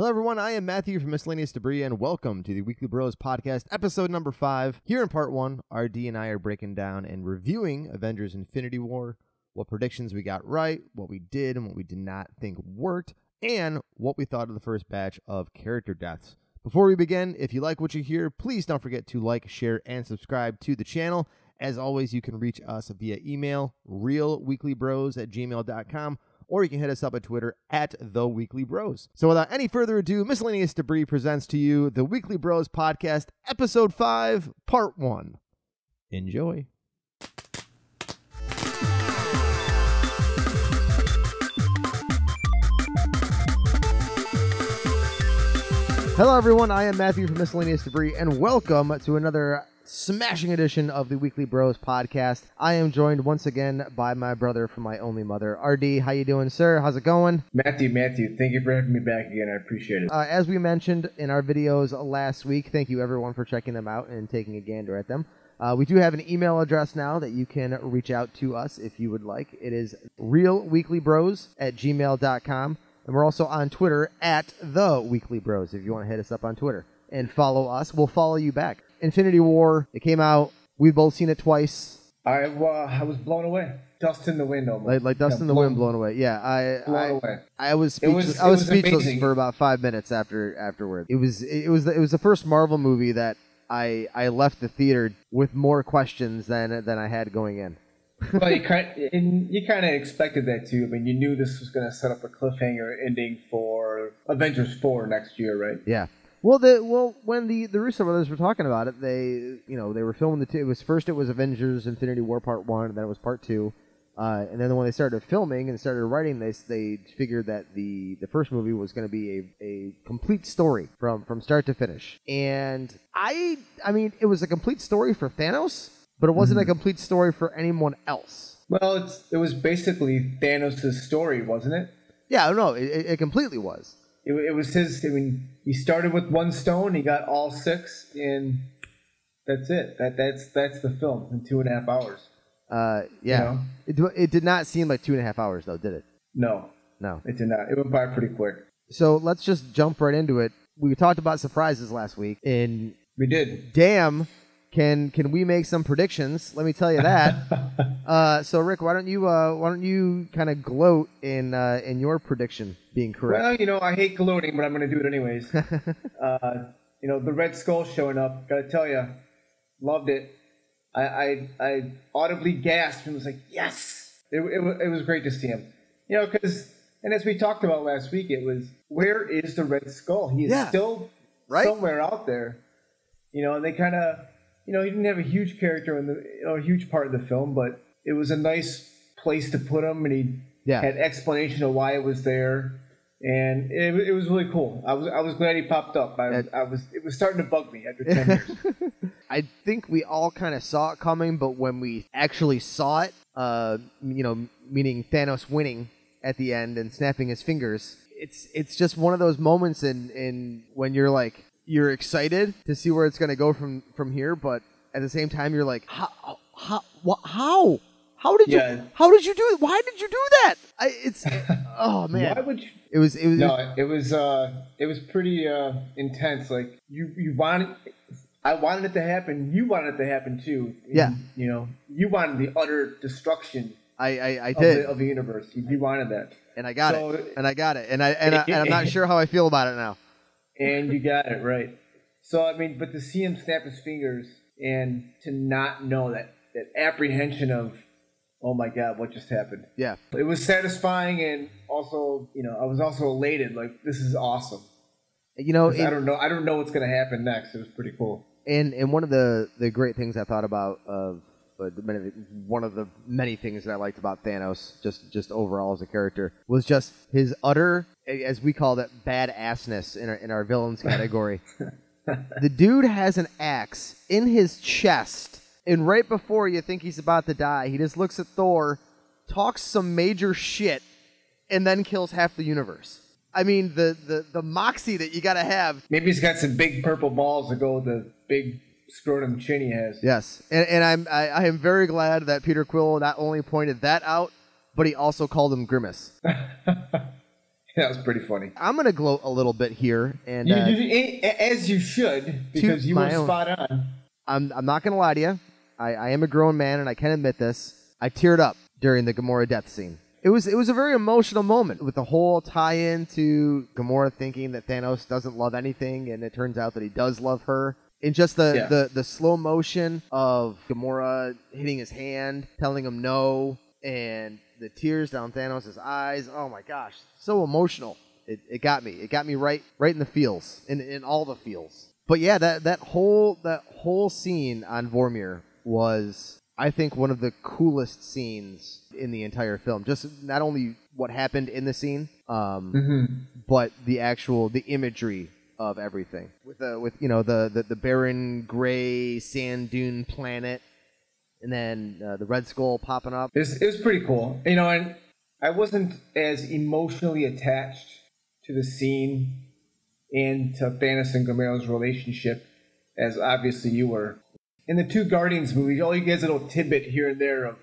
Hello everyone, I am Matthew from Miscellaneous Debris, and welcome to the Weekly Bros Podcast, episode number 5. Here in part 1, RD and I are breaking down and reviewing Avengers Infinity War, what predictions we got right, what we did and what we did not think worked, and what we thought of the first batch of character deaths. Before we begin, if you like what you hear, please don't forget to like, share, and subscribe to the channel. As always, you can reach us via email, realweeklybros@gmail.com, or you can hit us up at Twitter at The Weekly Bros. So without any further ado, Miscellaneous Debris presents to you the Weekly Bros Podcast, Episode 5, Part 1. Enjoy. Hello everyone, I am Matthew from Miscellaneous Debris, and welcome to another smashing edition of the Weekly Bros Podcast. I am joined once again by my brother from my only mother, RD. How you doing, sir? How's it going? Matthew, thank you for having me back again. I appreciate it. As we mentioned in our videos last week, thank you everyone for checking them out and taking a gander at them. We do have an email address now that you can reach out to us if you would like. It is realweeklybros@gmail.com. And we're also on Twitter at The Weekly Bros if you want to hit us up on Twitter. And follow us. We'll follow you back. Infinity War, it came out. We've both seen it twice. I was blown away. Dust in the wind almost. Like dust in the wind, blown away. Yeah, blown away. I was speechless. I was speechless amazing. for about 5 minutes afterward. It was the first Marvel movie that I left the theater with more questions than I had going in. Well, you kind of expected that too. I mean, you knew this was going to set up a cliffhanger ending for Avengers 4 next year, right? Yeah. Well, when the Russo brothers were talking about it, they were filming the two. It was Avengers Infinity War Part 1, and then it was Part 2. And then when they started filming and started writing, they figured that the first movie was going to be a complete story from start to finish. And I mean, it was a complete story for Thanos, but it wasn't a complete story for anyone else. Well, it was basically Thanos' story, wasn't it? Yeah, no, it completely was. It was his. I mean, he started with one stone, he got all 6, and that's it. That's the film in 2.5 hours. Yeah. You know? It did not seem like 2.5 hours, though, did it? No, it did not. It went by pretty quick. So let's just jump right into it. We talked about surprises last week, and we did. Damn. Can we make some predictions? Let me tell you that. So Rick, why don't you kind of gloat in your prediction being correct? Well, I hate gloating, but I'm going to do it anyways. The Red Skull showing up. Got to tell you, loved it. I audibly gasped and was like, yes! It was great to see him. Because, and as we talked about last week, it was, where is the Red Skull? He is still somewhere out there. And they kind of. He didn't have a huge character in a huge part of the film, but it was a nice place to put him, and he had explanation of why it was there, and it was really cool. I was glad he popped up. It was starting to bug me after 10 years. I think we all kind of saw it coming, but when we actually saw it, meaning Thanos winning at the end and snapping his fingers, it's just one of those moments in when you're like. You're excited to see where it's going to go from here, but at the same time, you're like, how did you do it? Why did you do that? Oh man, why would you? It was pretty intense. Like you wanted, I wanted it to happen. You wanted it to happen too. Yeah, you wanted the utter destruction. I did of the universe. You wanted that, and I got it, and I'm not sure how I feel about it now. And you got it right. So, I mean, but to see him snap his fingers and to not know that apprehension of, oh my God, what just happened? Yeah. It was satisfying, and also, I was also elated. Like, this is awesome. I don't know what's going to happen next. It was pretty cool. And one of the great things I thought about one of the many things that I liked about Thanos, just overall as a character, was just his utter, as we call it, badassness in our villains category. The dude has an axe in his chest, and right before you think he's about to die, he just looks at Thor, talks some major shit, and then kills half the universe. I mean, the moxie that you gotta have. Maybe he's got some big purple balls to go with the big scrotum chin he has. Yes, and I am very glad that Peter Quill not only pointed that out, but he also called him Grimace. That was pretty funny. I'm gonna gloat a little bit here, and As you should, because you were spot on. I'm not gonna lie to you. I am a grown man, and I can admit this. I teared up during the Gamora death scene. It was a very emotional moment with the whole tie-in to Gamora thinking that Thanos doesn't love anything, and it turns out that he does love her. And just the slow motion of Gamora hitting his hand, telling him no, and the tears down Thanos' eyes. Oh my gosh, so emotional. It got me. It got me right in the feels, in all the feels. But yeah, that whole scene on Vormir was, I think, one of the coolest scenes in the entire film. Just not only what happened in the scene, but the imagery of everything with the barren gray sand dune planet, and then the Red Skull popping up. It was pretty cool, and I wasn't as emotionally attached to the scene and to Thanos and Gamora's relationship as obviously you were. In the two Guardians movies, all you get is a little tidbit here and there of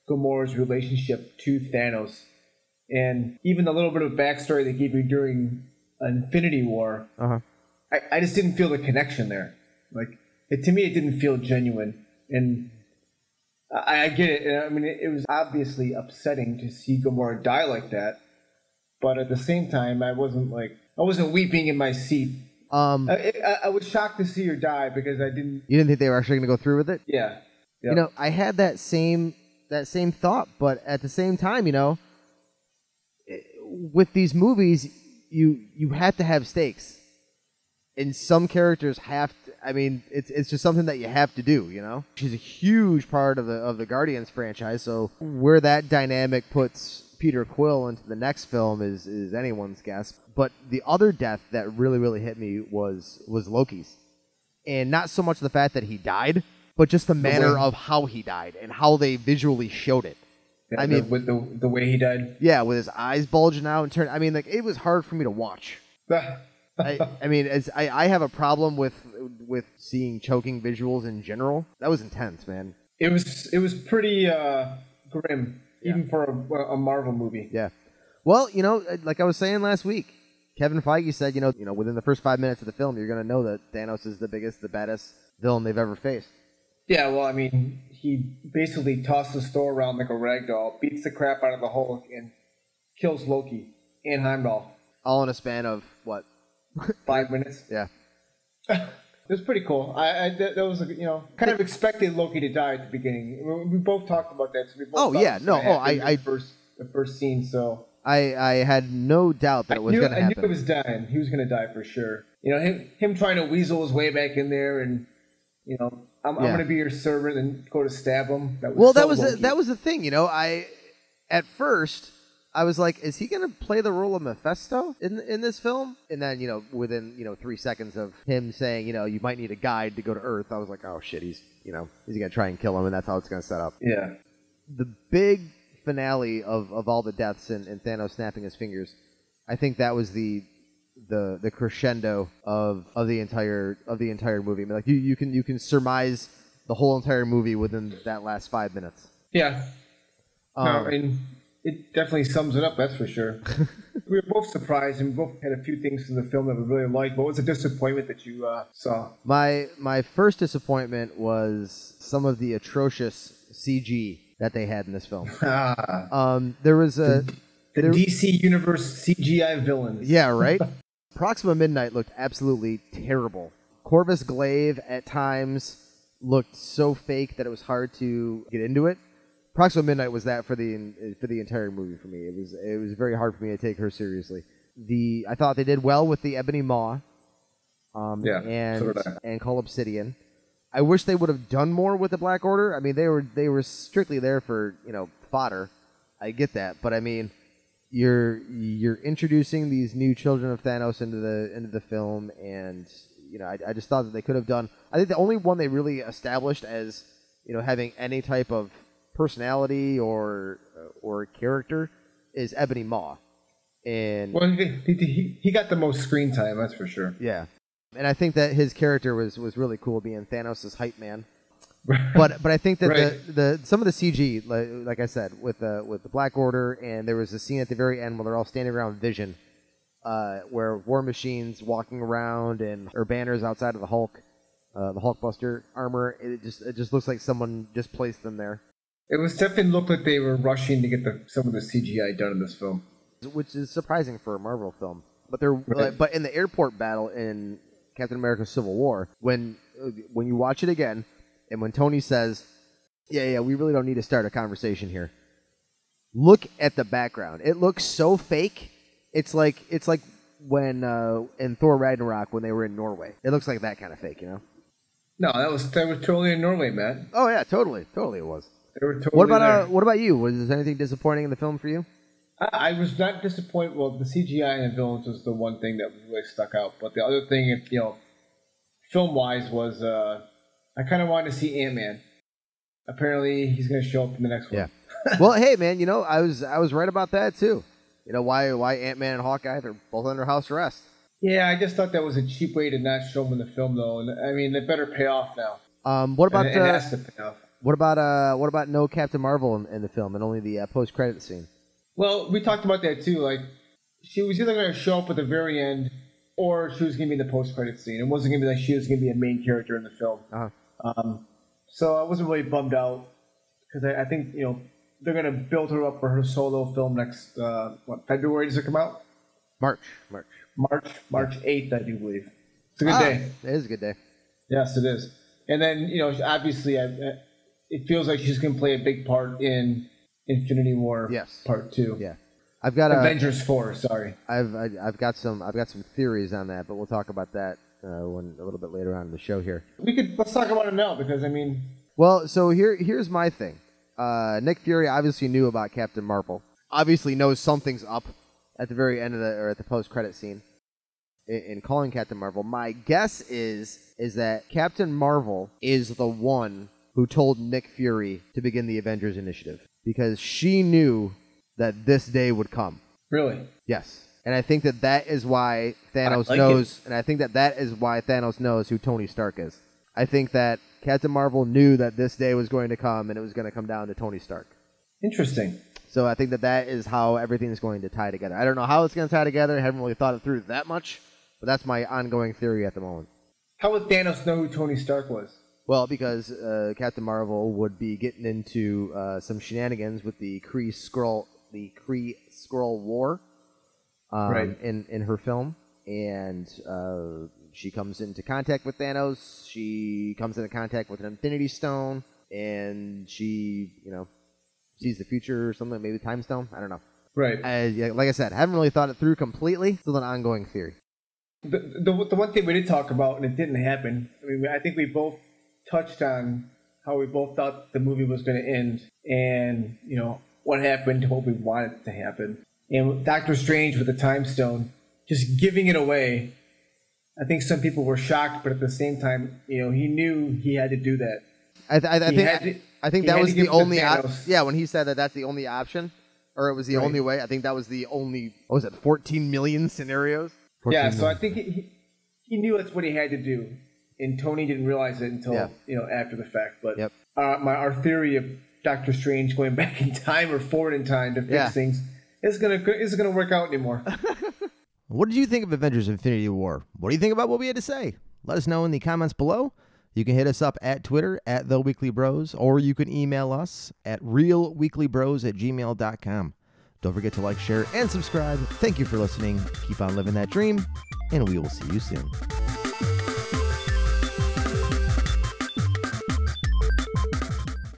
Gamora's relationship to Thanos, and even the little bit of backstory they gave you during Infinity War. I just didn't feel the connection there. To me, it didn't feel genuine, and I get it. I mean, it was obviously upsetting to see Gamora die like that, but at the same time, I wasn't weeping in my seat. I was shocked to see her die because I didn't. You didn't think they were actually going to go through with it? Yeah. Yep. I had that same thought, but at the same time, with these movies, you have to have stakes, and some characters have to. I mean, it's just something that you have to do. She's a huge part of the Guardians franchise, so where that dynamic puts Peter Quill into the next film is anyone's guess. But the other death that really, really hit me was Loki's. And not so much the fact that he died, but just the manner of how he died and how they visually showed it. Yeah, I mean, with the way he died? Yeah, with his eyes bulging out and turning. I mean, it was hard for me to watch. I mean, I have a problem with seeing choking visuals in general. That was intense, man. It was pretty grim, even for a Marvel movie. Yeah. Well, like I was saying last week, Kevin Feige said, within the first 5 minutes of the film, you're going to know that Thanos is the biggest, the baddest villain they've ever faced. Yeah, well, I mean, he basically tosses Thor around like a rag doll, beats the crap out of the Hulk, and kills Loki and Heimdall. All in a span of, what? 5 minutes? Yeah. It was pretty cool. That was, kind of expected Loki to die at the beginning. We both talked about that. So we both the first scene, so... I had no doubt that it was going to happen. I knew it was dying. He was going to die for sure. Him trying to weasel his way back in there, and I'm going to be your servant, and go to stab him. That was the thing. At first I was like, is he going to play the role of Mephisto in this film? And then within 3 seconds of him saying you might need a guide to go to Earth, I was like, oh shit, he's going to try and kill him, and that's how it's going to set up. Yeah. The big finale of all the deaths and Thanos snapping his fingers, I think that was the crescendo of the entire movie. I mean, like you can surmise the whole entire movie within that last 5 minutes. Yeah. I mean, it definitely sums it up, that's for sure. We were both surprised, and we both had a few things in the film that we really liked. What was a disappointment that you saw? My first disappointment was some of the atrocious CG that they had in this film. There was the DC Universe CGI villains. Yeah, right? Proxima Midnight looked absolutely terrible. Corvus Glaive at times looked so fake that it was hard to get into it. Proxima Midnight was that for the entire movie for me. It was very hard for me to take her seriously. I thought they did well with the Ebony Maw, and Cull Obsidian. I wish they would have done more with the Black Order. I mean, they were strictly there for fodder. I get that, but I mean, you're introducing these new children of Thanos into the film, and I just thought that they could have done. I think the only one they really established as having any type of personality or character is Ebony Maw, and he got the most screen time, that's for sure. Yeah. And I think that his character was really cool, being Thanos' hype man. But I think that right. Some of the CG, like I said, with the Black Order, and there was a scene at the very end where they're all standing around Vision, where War Machine's walking around or Banner's outside of the Hulk, the Hulkbuster armor. It just looks like someone just placed them there. It was definitely looked like they were rushing to get some of the CGI done in this film, which is surprising for a Marvel film. But they're right. But in the airport battle in Captain America: Civil War, when you watch it again, and when Tony says, "Yeah, we really don't need to start a conversation here," look at the background. It looks so fake. It's like when in Thor Ragnarok when they were in Norway. It looks like that kind of fake, you know? No, that was totally in Norway, Matt. Oh yeah, totally it was. They were totally what about you? Was there anything disappointing in the film for you? I was not disappointed. Well, the CGI and the villains was the one thing that really stuck out. But the other thing, film-wise, was I kind of wanted to see Ant-Man. Apparently, he's going to show up in the next one. Yeah. Well, hey, man, I was right about that too. Why Ant-Man and Hawkeye? They're both under house arrest. Yeah, I just thought that was a cheap way to not show them in the film, though. And I mean, they better pay off now. What about it has to pay off. What about no Captain Marvel in the film and only the post-credit scene? Well, we talked about that too. Like, she was either going to show up at the very end, or she was going to be in the post-credit scene. It wasn't going to be like she was going to be a main character in the film. Uh-huh. So I wasn't really bummed out because I think they're going to build her up for her solo film next February does it come out? March 8th, I do believe. It's a good day. It is a good day. Yes, it is. And then obviously it feels like she's going to play a big part in Infinity War. Yes. Part 2. Yeah. I've got Avengers 4. Sorry. I've got some theories on that, but we'll talk about that a little bit later on in the show here. Let's talk about it now because I mean. Well, so here's my thing. Nick Fury obviously knew about Captain Marvel. Obviously knows something's up at the very end of at the post-credit scene in calling Captain Marvel. My guess is that Captain Marvel is the one who told Nick Fury to begin the Avengers Initiative because she knew that this day would come. Really? Yes. And I think that is why Thanos knows. And I think that is why Thanos knows who Tony Stark is. I think that Captain Marvel knew that this day was going to come, and it was going to come down to Tony Stark. Interesting. So I think that is how everything is going to tie together. I don't know how it's going to tie together. I haven't really thought it through that much, but that's my ongoing theory at the moment. How would Thanos know who Tony Stark was? Well, because Captain Marvel would be getting into some shenanigans with the Kree Skrull War. Right. In her film, and she comes into contact with Thanos. She comes into contact with an Infinity Stone, and she, sees the future or something, maybe Time Stone. I don't know. Right. Like I said, I haven't really thought it through completely. Still an ongoing theory. The one thing we did talk about, and it didn't happen. I mean, I think we both touched on how we both thought the movie was going to end, and what happened, what we wanted to happen. And Doctor Strange with the Time Stone, just giving it away. I think some people were shocked, but at the same time, he knew he had to do that. I think that was the only option. When he said that's the only option, or it was the only way, I think that was the only, 14 million scenarios? So I think he knew that's what he had to do, and Tony didn't realize it until after the fact. But our theory of Doctor Strange going back in time or forward in time to fix things isn't gonna work out anymore. What did you think of Avengers Infinity War? What do you think about what we had to say? Let us know in the comments below. You can hit us up at Twitter at TheWeeklyBros, or you can email us at realweeklybros@gmail.com. Don't forget to like, share, and subscribe. Thank you for listening. Keep on living that dream, and we will see you soon.